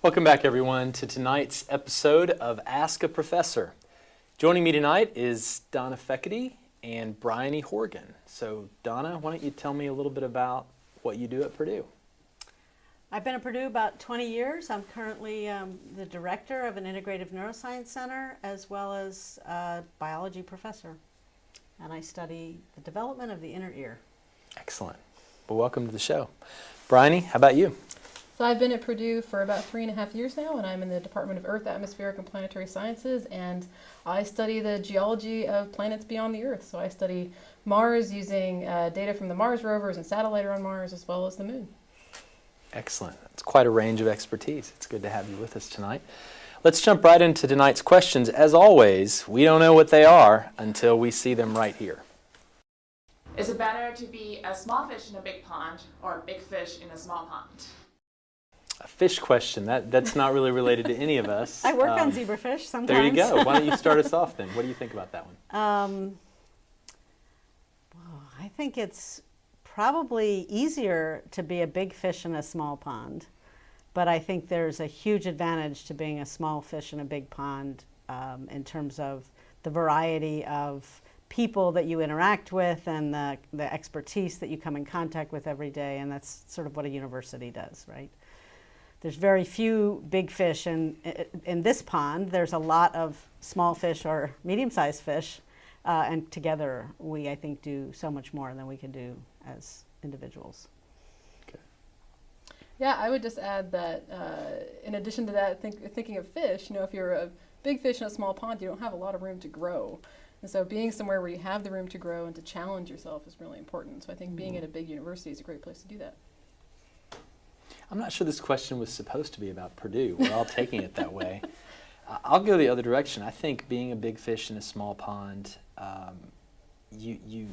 Welcome back, everyone, to tonight's episode of Ask a Professor. Joining me tonight is Donna Feckerty and Bryony Horgan. So, Donna, why don't you tell me a little bit about what you do at Purdue? I've been at Purdue about 20 years. I'm currently the director of an integrative neuroscience center as well as a biology professor. And I study the development of the inner ear. Excellent. Well, welcome to the show. Bryony, how about you? So I've been at Purdue for about 3.5 years now, and I'm in the Department of Earth, Atmospheric, and Planetary Sciences, and I study the geology of planets beyond the Earth. So I study Mars using data from the Mars rovers and satellite on Mars, as well as the Moon. Excellent. It's quite a range of expertise. It's good to have you with us tonight. Let's jump right into tonight's questions. As always, we don't know what they are until we see them right here. Is it better to be a small fish in a big pond or a big fish in a small pond? A fish question. That's not really related to any of us. I work on zebrafish sometimes. There you go. Why don't you start us off then? What do you think about that one? I think it's probably easier to be a big fish in a small pond, but I think there's a huge advantage to being a small fish in a big pond in terms of the variety of people that you interact with and the expertise that you come in contact with every day, and that's sort of what a university does, right? There's very few big fish in this pond. There's a lot of small fish or medium-sized fish, and together we, I think, do so much more than we can do as individuals. Okay. Yeah, I would just add that in addition to that, thinking of fish, if you're a big fish in a small pond, you don't have a lot of room to grow. And so being somewhere where you have the room to grow and to challenge yourself is really important. So I think being at a big university is a great place to do that. I'm not sure this question was supposed to be about Purdue. We're all taking it that way. I'll go the other direction. I think being a big fish in a small pond, you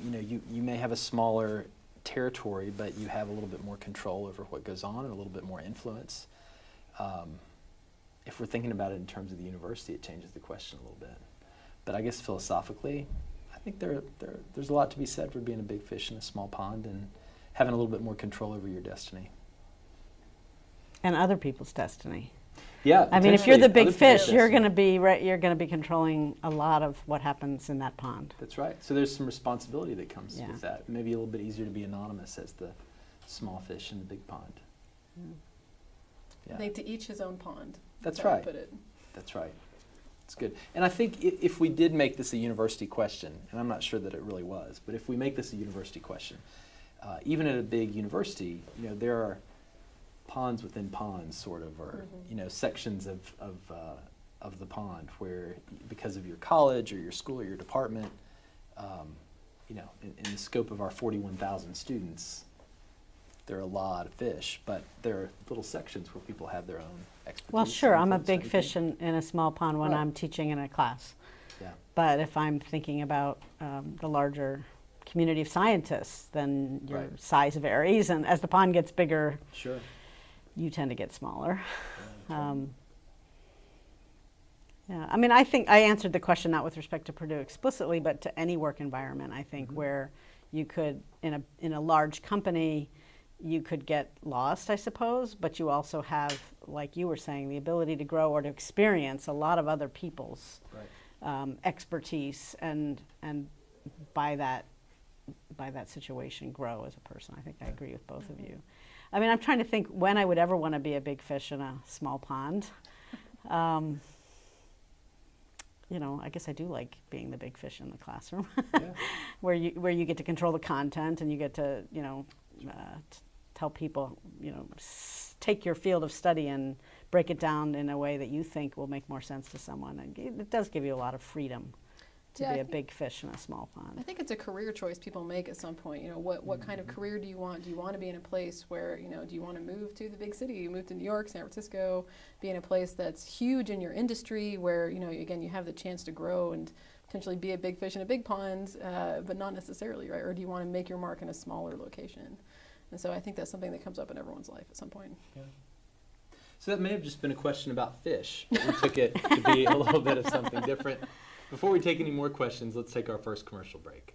may have a smaller territory, but you have a little bit more control over what goes on and a little bit more influence. If we're thinking about it in terms of the university, it changes the question a little bit. But I guess philosophically, I think there's a lot to be said for being a big fish in a small pond and having a little bit more control over your destiny. And other people's destiny. Yeah. I mean, if you're the big fish, you're going to be controlling a lot of what happens in that pond. That's right. So there's some responsibility that comes Yeah. with that. Maybe a little bit easier to be anonymous as the small fish in the big pond. Yeah. I think to each his own pond. That's how I right. Put it. That's right. It's good. And I think if we did make this a university question, and I'm not sure that it really was, but if we make this a university question, even at a big university, there are ponds within ponds, sort of, or sections of the pond where, because of your college or your school or your department, in the scope of our 41,000 students, there are a lot of fish, but there are little sections where people have their own expertise. Well, sure, I'm a influence, big don't you fish think? in a small pond when Right. I'm teaching in a class. Yeah. But if I'm thinking about the larger community of scientists, then your Right. size varies, and as the pond gets bigger, Sure. you tend to get smaller. Yeah, Yeah, I mean, I think I answered the question not with respect to Purdue explicitly, but to any work environment, I think, where you could, in a large company, you could get lost, I suppose, but you also have, like you were saying, the ability to grow or to experience a lot of other people's right. expertise, and by that situation, grow as a person. I think I agree with both of you. I mean, I'm trying to think when I would ever want to be a big fish in a small pond. I guess I do like being the big fish in the classroom, Yeah. where you get to control the content and you get to, tell people, take your field of study and break it down in a way that you think will make more sense to someone. And it does give you a lot of freedom to be a big fish in a small pond. I think it's a career choice people make at some point. What kind of career do you want? Do you want to be in a place where, do you want to move to the big city? You move to New York, San Francisco, be in a place that's huge in your industry where, again, you have the chance to grow and potentially be a big fish in a big pond, but not necessarily, right? Or do you want to make your mark in a smaller location? And so I think that's something that comes up in everyone's life at some point. Yeah. So that may have just been a question about fish, but we took it to be a little bit of something different. Before we take any more questions, let's take our first commercial break.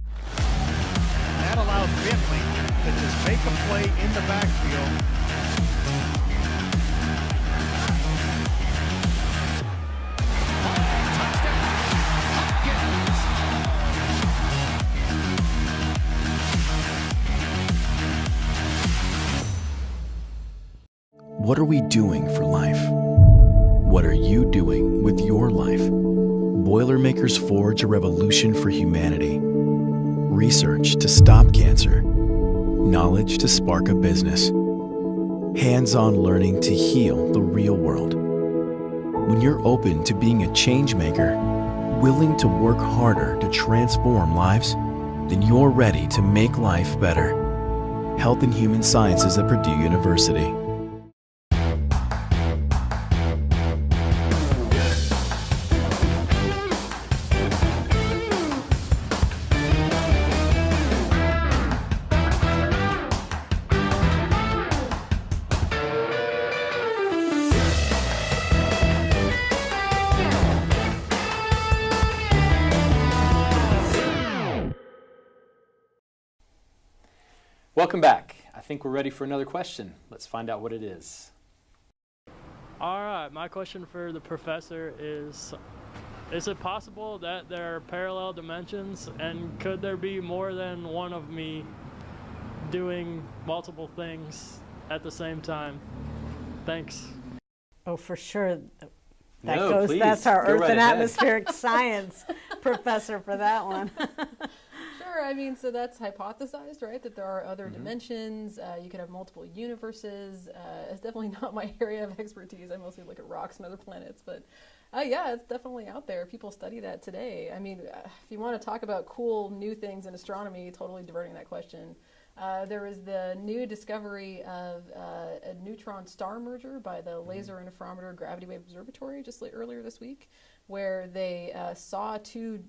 Bentley to just make a play in the backfield. What are we doing for life? What are you doing with your life? Boilermakers forge a revolution for humanity. Research to stop cancer. Knowledge to spark a business. Hands-on learning to heal the real world. When you're open to being a change maker, willing to work harder to transform lives, then you're ready to make life better. Health and Human Sciences at Purdue University. Welcome back. I think we're ready for another question. Let's find out what it is. All right, my question for the professor is it possible that there are parallel dimensions, and could there be more than one of me doing multiple things at the same time? Thanks. Oh, for sure. No, please, that's our go Earth right and ahead. Atmospheric Science professor for that one. Sure, I mean, so that's hypothesized, right? That there are other dimensions. You could have multiple universes. It's definitely not my area of expertise. I mostly look at rocks and other planets, but yeah, it's definitely out there. People study that today. I mean, if you want to talk about cool new things in astronomy, totally diverting that question. There was the new discovery of a neutron star merger by the Laser Interferometer Gravity Wave Observatory just earlier this week, where they saw two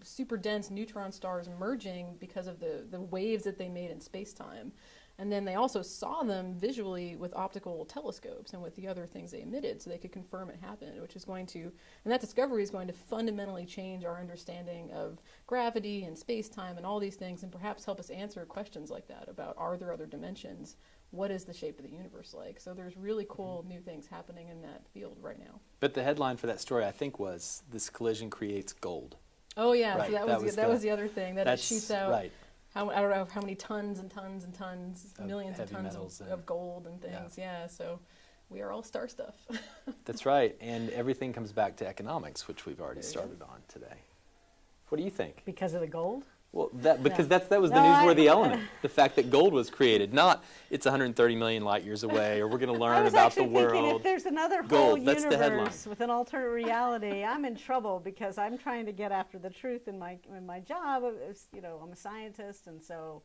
super dense neutron stars merging because of the waves that they made in space-time. And then they also saw them visually with optical telescopes and with the other things they emitted, so they could confirm it happened, which is going to, and that discovery is going to fundamentally change our understanding of gravity and space-time and all these things, and perhaps help us answer questions like that about, are there other dimensions? What is the shape of the universe like? So there's really cool new things happening in that field right now. But the headline for that story, I think, was "This collision creates gold." Oh yeah, Right, so that was the other thing, that it shoots out. Right. I don't know how many tons and tons and tons, Of millions of heavy tons metals of gold and things. Yeah, so we are all star stuff. That's right, and everything comes back to economics, which we've already started on today. What do you think? Because of the gold? Well, that was the No, newsworthy element, the fact that gold was created, not it's 130 million light years away, or we're going to learn about the world. Thinking if there's another whole Gold, that's the headline. universe with an alternate reality, I'm in trouble because I'm trying to get after the truth in my job. I'm a scientist, and so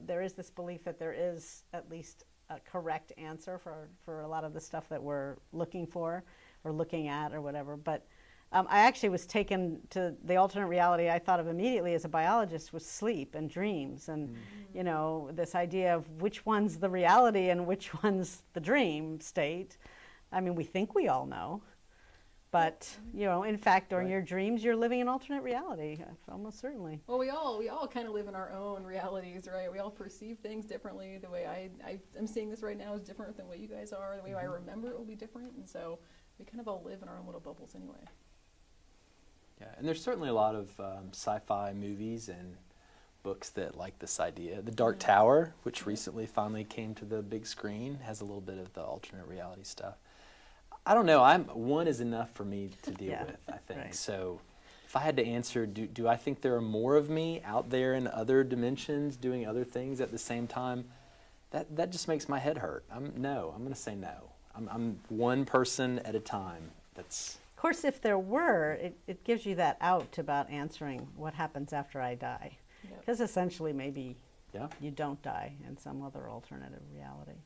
there is this belief that there is at least a correct answer for a lot of the stuff that we're looking for or looking at or whatever. But I actually was taken to the alternate reality I thought of immediately as a biologist was sleep and dreams, and this idea of which one's the reality and which one's the dream state. I mean, we think we all know, but in fact, during your dreams, you're living an alternate reality, almost certainly. Well, we all kind of live in our own realities, right? We all perceive things differently. The way I am seeing this right now is different than what you guys are. The way I remember it will be different, and so we kind of all live in our own little bubbles anyway. Yeah, and there's certainly a lot of sci-fi movies and books that like this idea. The Dark Tower, which recently finally came to the big screen, has a little bit of the alternate reality stuff. I don't know. One is enough for me to deal with, I think. Right. So if I had to answer, do I think there are more of me out there in other dimensions doing other things at the same time? That just makes my head hurt. I'm going to say no. I'm one person at a time. That's... Of course, if there were, it gives you that out about answering what happens after I die. Because essentially maybe you don't die in some other alternative reality.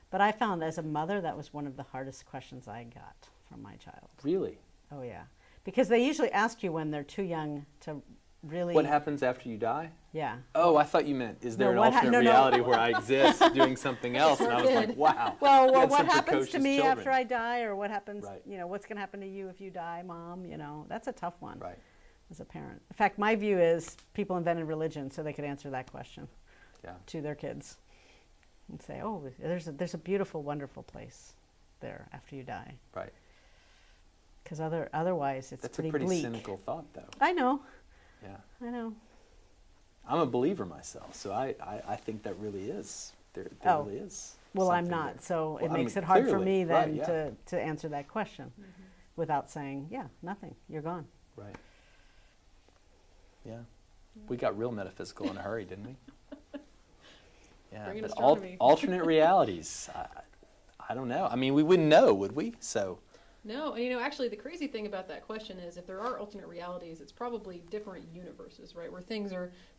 But I found as a mother that was one of the hardest questions I got from my child. Really? Oh yeah. Because they usually ask you when they're too young to really... What happens after you die? Yeah. Oh, I thought you meant, is there No, an alternate reality where I exist doing something else? And I was like, wow. Well, That's what some happens precocious to me children. after I die, or what happens, Right. what's going to happen to you if you die, Mom? That's a tough one. Right. As a parent. In fact, my view is people invented religion so they could answer that question. Yeah. to their kids and say, oh, there's a beautiful, wonderful place there after you die. Right. Because otherwise it's That's pretty a pretty bleak. cynical thought, though. I know. Yeah. I know. I'm a believer myself, so I think that really is. There Oh. really is. Well, I'm something not, there. so Well, it I makes mean, it hard for clearly, me then right, yeah. to answer that question without saying, yeah, nothing, you're gone. Right. Yeah. We got real metaphysical in a hurry, didn't we? Yeah. Bring in But astronomy. alternate realities. I don't know. I mean, we wouldn't know, would we? So. No, and actually the crazy thing about that question is if there are alternate realities, it's probably different universes, right? Where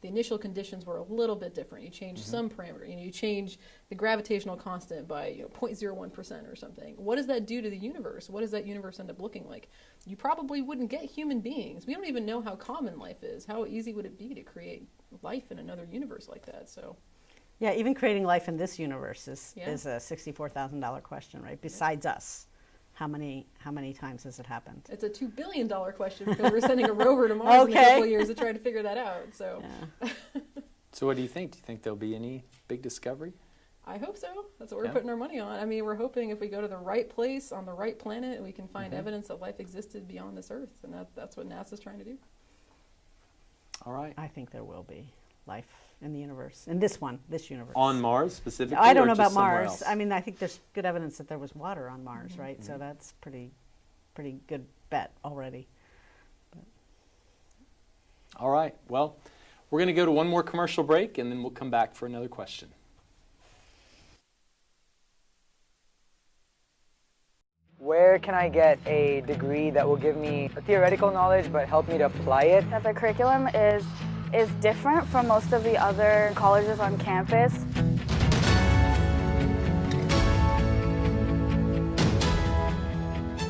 the initial conditions were a little bit different. You change some parameter, you change the gravitational constant by 0.01% or something. What does that do to the universe? What does that universe end up looking like? You probably wouldn't get human beings. We don't even know how common life is. How easy would it be to create life in another universe like that? So. Yeah, even creating life in this universe is Yeah. a $64,000 question, right? Besides us, how many times has it happened? It's a $2 billion question because we're sending a rover to Mars in a couple of years to try to figure that out. So, So what do you think? Do you think there'll be any big discovery? I hope so. That's what we're putting our money on. I mean, we're hoping if we go to the right place on the right planet, we can find evidence that life existed beyond this Earth, and that's what NASA's trying to do. All right. I think there will be life in the universe, in this universe. On Mars specifically? I don't or know just about somewhere Mars. else? I mean, I think there's good evidence that there was water on Mars, right? So that's pretty good bet already. All right. Well, we're going to go to one more commercial break, and then we'll come back for another question. Where can I get a degree that will give me a theoretical knowledge but help me to apply it? That the curriculum is different from most of the other colleges on campus.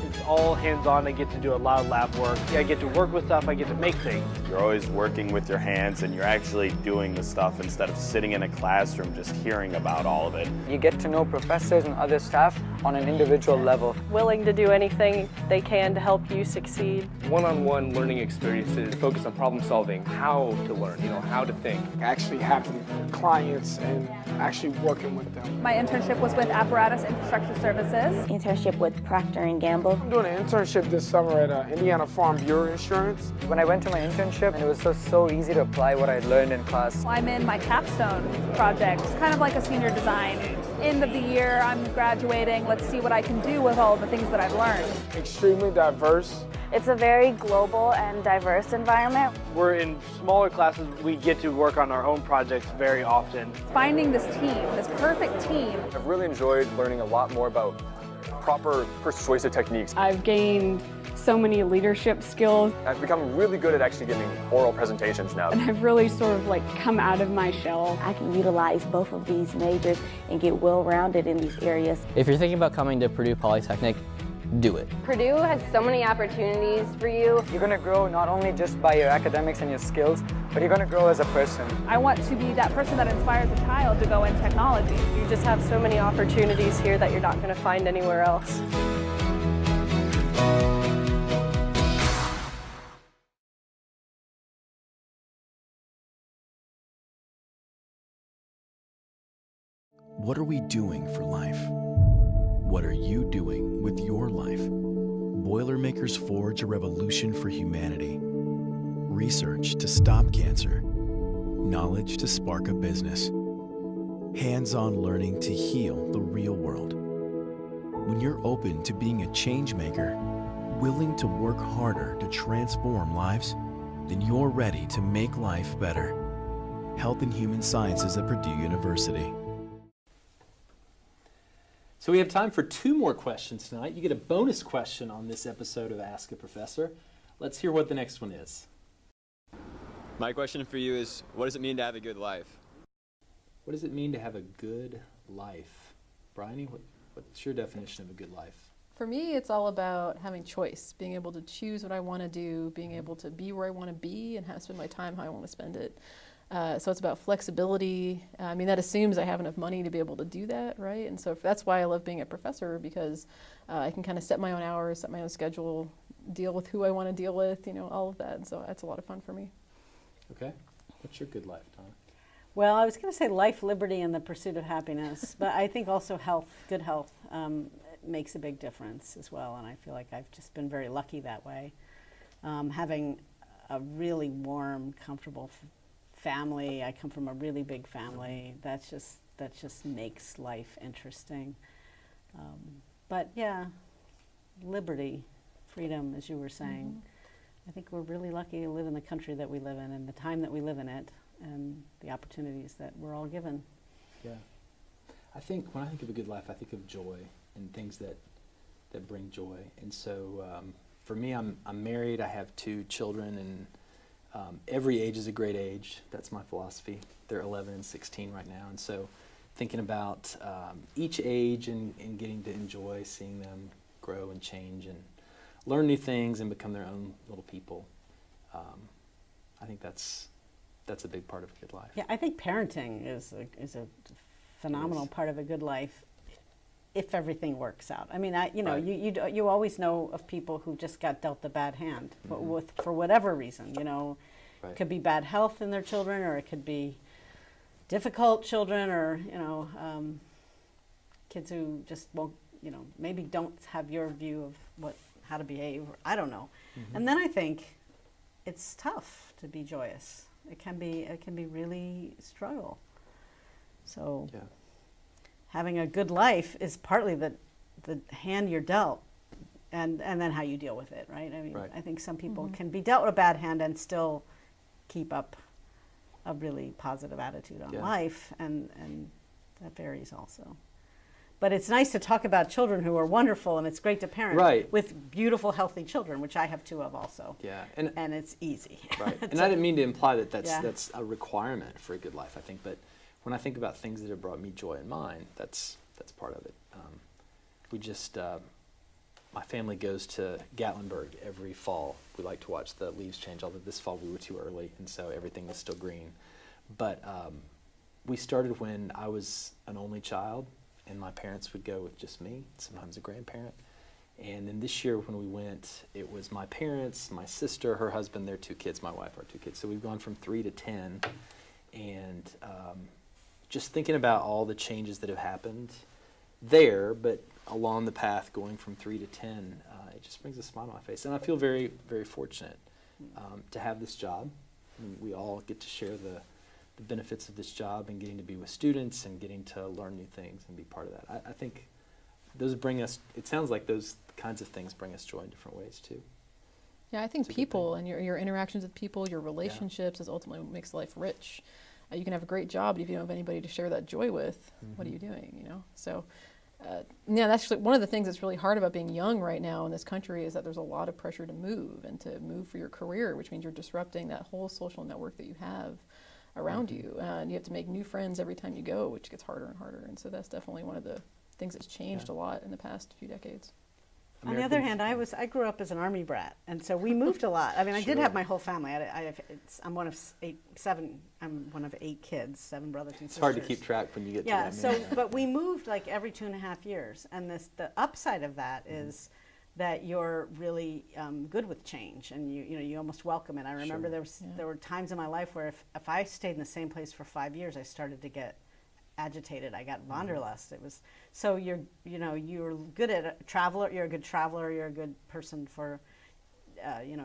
It's all hands-on. I get to do a lot of lab work. I get to work with stuff. I get to make things. You're always working with your hands and you're actually doing the stuff instead of sitting in a classroom just hearing about all of it. You get to know professors and other staff on an individual level. Willing to do anything they can to help you succeed. One-on-one learning experiences focus on problem solving, how to learn, how to think. Actually having clients and actually working with them. My internship was with Apparatus Infrastructure Services. Internship with Procter & Gamble. I'm doing an internship this summer at Indiana Farm Bureau Insurance. When I went to my internship, it was so easy to apply what I learned in class. I'm in my capstone project. It's kind of like a senior design. End of the year, I'm graduating. Let's see what I can do with all the things that I've learned. Extremely diverse. It's a very global and diverse environment. We're in smaller classes. We get to work on our own projects very often. Finding this team, this perfect team. I've really enjoyed learning a lot more about proper persuasive techniques. I've gained so many leadership skills. I've become really good at actually giving oral presentations now. And I've really sort of come out of my shell. I can utilize both of these majors and get well-rounded in these areas. If you're thinking about coming to Purdue Polytechnic, do it. Purdue has so many opportunities for you. You're going to grow not only just by your academics and your skills, but you're going to grow as a person. I want to be that person that inspires a child to go in technology. You just have so many opportunities here that you're not going to find anywhere else. What are we doing for life? What are you doing with your life? Boilermakers forge a revolution for humanity. Research to stop cancer. Knowledge to spark a business. Hands-on learning to heal the real world. When you're open to being a change maker, willing to work harder to transform lives, then you're ready to make life better. Health and Human Sciences at Purdue University. So we have time for 2 more questions tonight. You get a bonus question on this episode of Ask a Professor. Let's hear what the next one is. My question for you is, what does it mean to have a good life? What does it mean to have a good life? Bryony, what's your definition of a good life? For me, it's all about having choice, being able to choose what I want to do, being able to be where I want to be and spend my time how I want to spend it. So it's about flexibility. I mean, that assumes I have enough money to be able to do that, right? And so that's why I love being a professor, because I can kind of set my own hours, set my own schedule, deal with who I want to deal with, all of that. And so that's a lot of fun for me. Okay. What's your good life, Donna? Well, I was going to say life, liberty, and the pursuit of happiness, but I think also health, good health, makes a big difference as well. And I feel like I've just been very lucky that way. Having a really warm, comfortable family. I come from a really big family. That just makes life interesting. But yeah, liberty, freedom, as you were saying. I think we're really lucky to live in the country that we live in and the time that we live in it and the opportunities that we're all given. Yeah. I think when I think of a good life, I think of joy and things that bring joy. And so for me, I'm married. I have 2 children, and every age is a great age. That's my philosophy. They're 11 and 16 right now. And so thinking about each age and getting to enjoy seeing them grow and change and learn new things and become their own little people. I think that's a big part of a good life. Yeah, I think parenting is a phenomenal part of a good life if everything works out. I mean, you always know of people who just got dealt a bad hand, for whatever reason. It could be bad health in their children, or it could be difficult children, or kids who just won't, maybe don't have your view of how to behave. Or, I don't know. And then I think it's tough to be joyous. It can be really struggle. So having a good life is partly the hand you're dealt, and then how you deal with it, right? I mean, I think some people can be dealt a bad hand and still keep up a really positive attitude on life, and that varies also. But it's nice to talk about children who are wonderful, and it's great to parent with beautiful, healthy children, which I have 2 of also. Yeah, and it's easy. Right, and I didn't mean to imply that that's a requirement for a good life, I think, but when I think about things that have brought me joy in mine, that's part of it. We just, my family goes to Gatlinburg every fall. We like to watch the leaves change, although this fall we were too early, and so everything was still green. But we started when I was an only child, and my parents would go with just me, sometimes a grandparent. And then this year when we went, it was my parents, my sister, her husband, their 2 kids, my wife, our 2 kids. So we've gone from 3 to 10. And just thinking about all the changes that have happened there, but along the path going from 3 to 10, it just brings a smile on my face. And I feel very, very fortunate to have this job. I mean, we all get to share the benefits of this job and getting to be with students and getting to learn new things and be part of that. I think those bring us, it sounds like those kinds of things bring us joy in different ways too. Yeah, I think people and your interactions with people, your relationships is ultimately what makes life rich. You can have a great job, but if you don't have anybody to share that joy with, what are you doing, So, that's actually one of the things that's really hard about being young right now in this country is that there's a lot of pressure to move and to move for your career, which means you're disrupting that whole social network that you have around you, and you have to make new friends every time you go, which gets harder and harder. And so that's definitely one of the things that's changed a lot in the past few decades. On the other hand, I grew up as an Army brat, and so we moved a lot. I mean, I did have my whole family. I'm one of 8 kids, 7 brothers and sisters. It's hard to keep track when you get to that many. But we moved like every 2.5 years, and the upside of that is that you're really good with change, and you almost welcome it. I remember there were times in my life where if I stayed in the same place for 5 years, I started to get agitated. I got wanderlust. It was so you're good at a traveler. You're a good traveler. You're a good person for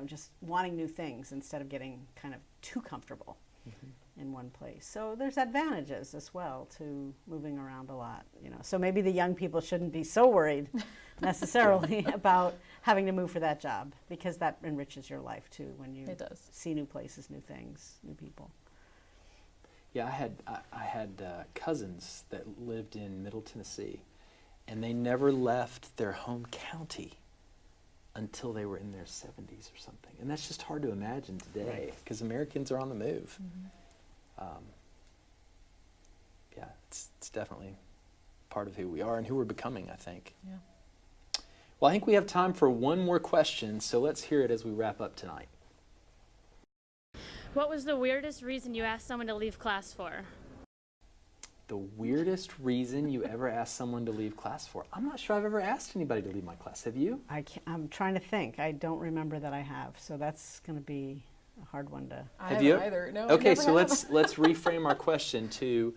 just wanting new things instead of getting kind of too comfortable in one place. So there's advantages as well to moving around a lot. So maybe the young people shouldn't be so worried necessarily about having to move for that job, because that enriches your life too when you see new places, new things, new people. Yeah, I had cousins that lived in Middle Tennessee, and they never left their home county until they were in their 70s or something. And that's just hard to imagine today, because Americans are on the move. It's definitely part of who we are and who we're becoming, I think. Yeah. Well, I think we have time for one more question, so let's hear it as we wrap up tonight. What was the weirdest reason you asked someone to leave class for? The weirdest reason you ever asked someone to leave class for? I'm not sure I've ever asked anybody to leave my class. Have you? I'm trying to think. I don't remember that I have, so that's going to be a hard one to. I Have you? haven't either. No, Okay, never so have. let's reframe our question to.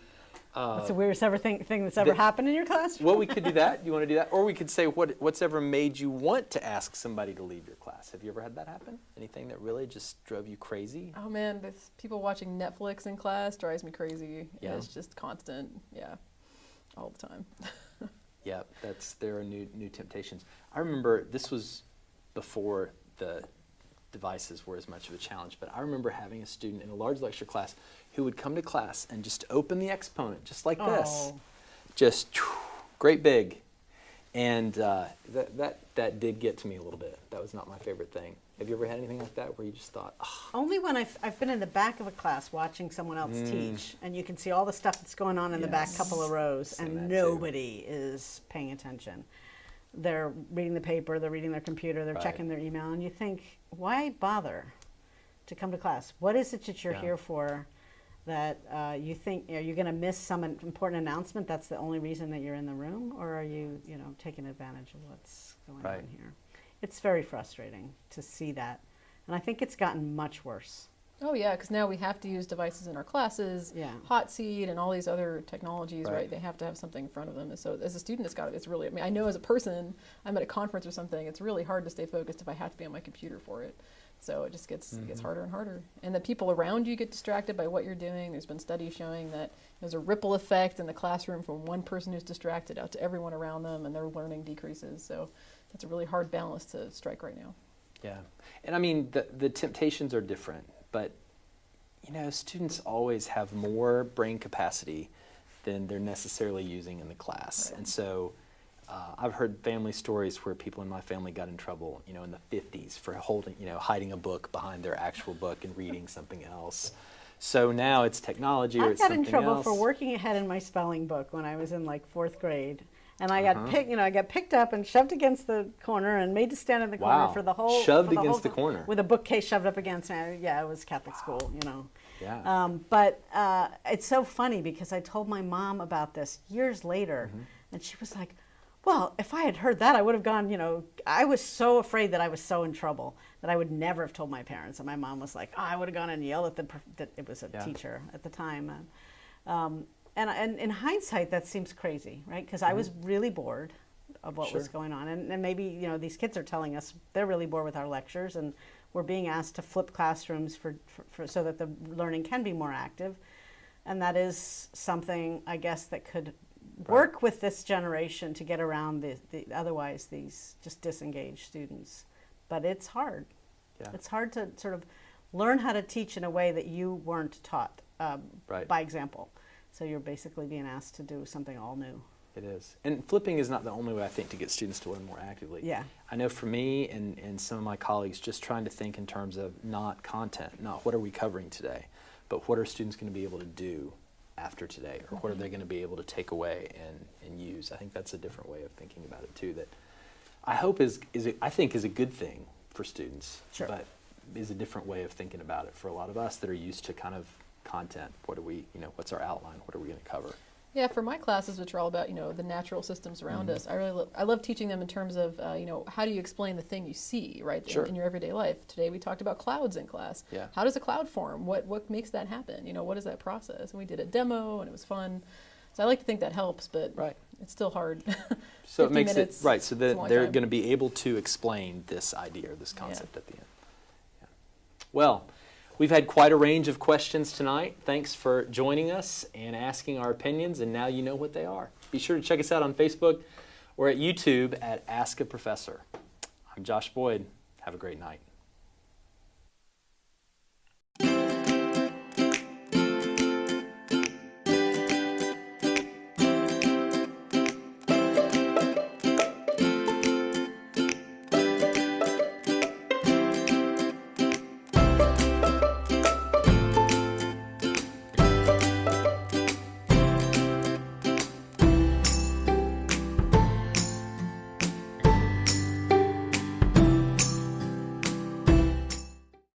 What's the weirdest thing that's ever happened in your class? Well, we could do that. You want to do that? Or we could say, what's ever made you want to ask somebody to leave your class? Have you ever had that happen? Anything that really just drove you crazy? Oh man, this people watching Netflix in class drives me crazy. Yeah. It's just constant. Yeah, all the time. Yeah, there are new temptations. I remember this was before the devices were as much of a challenge, but I remember having a student in a large lecture class who would come to class and just open the exponent just like this, just great big, and that did get to me a little bit. That was not my favorite thing. Have you ever had anything like that where you just thought, oh. Only when I've been in the back of a class watching someone else teach, and you can see all the stuff that's going on in the back couple of rows, and nobody is paying attention. They're reading the paper, they're reading their computer, they're checking their email, and you think, why bother to come to class? What is it that you're here for that you think, are you going to miss some important announcement? That's the only reason that you're in the room? Or are you, taking advantage of what's going on here? It's very frustrating to see that. And I think it's gotten much worse. Oh yeah, because now we have to use devices in our classes, hot seat and all these other technologies, right? They have to have something in front of them. And so as a student, it's really, I know as a person, I'm at a conference or something, it's really hard to stay focused if I have to be on my computer for it. So it just gets harder and harder. And the people around you get distracted by what you're doing. There's been studies showing that there's a ripple effect in the classroom from one person who's distracted out to everyone around them, and their learning decreases. So that's a really hard balance to strike right now. Yeah, and I mean, the temptations are different, but students always have more brain capacity than they're necessarily using in the class. And so I've heard family stories where people in my family got in trouble, in the 50s for hiding a book behind their actual book and reading something else. So now it's technology or it's something else. I got in trouble for working ahead in my spelling book when I was in like 4th grade. And I got picked up and shoved against the corner and made to stand in the corner for the whole shoved against the corner with a bookcase shoved up against me. Yeah, it was Catholic school, Yeah. But it's so funny because I told my mom about this years later, and she was like, "Well, if I had heard that, I would have gone." I was so afraid that I was so in trouble that I would never have told my parents. And my mom was like, "Oh, I would have gone and yelled at that it was a teacher at the time." And in hindsight, that seems crazy, right? Because I was really bored of what was going on. And maybe, these kids are telling us they're really bored with our lectures, and we're being asked to flip classrooms for so that the learning can be more active. And that is something, I guess, that could work with this generation to get around otherwise these just disengaged students. But it's hard. Yeah. It's hard to sort of learn how to teach in a way that you weren't taught by example. So you're basically being asked to do something all new. It is. And flipping is not the only way, I think, to get students to learn more actively. Yeah. I know for me and some of my colleagues, just trying to think in terms of not content, not what are we covering today, but what are students going to be able to do after today, or what are they going to be able to take away and use. I think that's a different way of thinking about it, too, that I hope is a good thing for students, but is a different way of thinking about it for a lot of us that are used to kind of content. What are we, what's our outline? What are we going to cover? Yeah, for my classes, which are all about, the natural systems around us, I love teaching them in terms of, how do you explain the thing you see, right, in your everyday life. Today we talked about clouds in class. Yeah. How does a cloud form? What makes that happen? What is that process? And we did a demo, and it was fun. So I like to think that helps, but it's still hard. So it makes minutes, it, so that they're going to be able to explain this idea or this concept at the end. Yeah. Well, we've had quite a range of questions tonight. Thanks for joining us and asking our opinions, and now you know what they are. Be sure to check us out on Facebook or at YouTube at Ask a Professor. I'm Josh Boyd. Have a great night.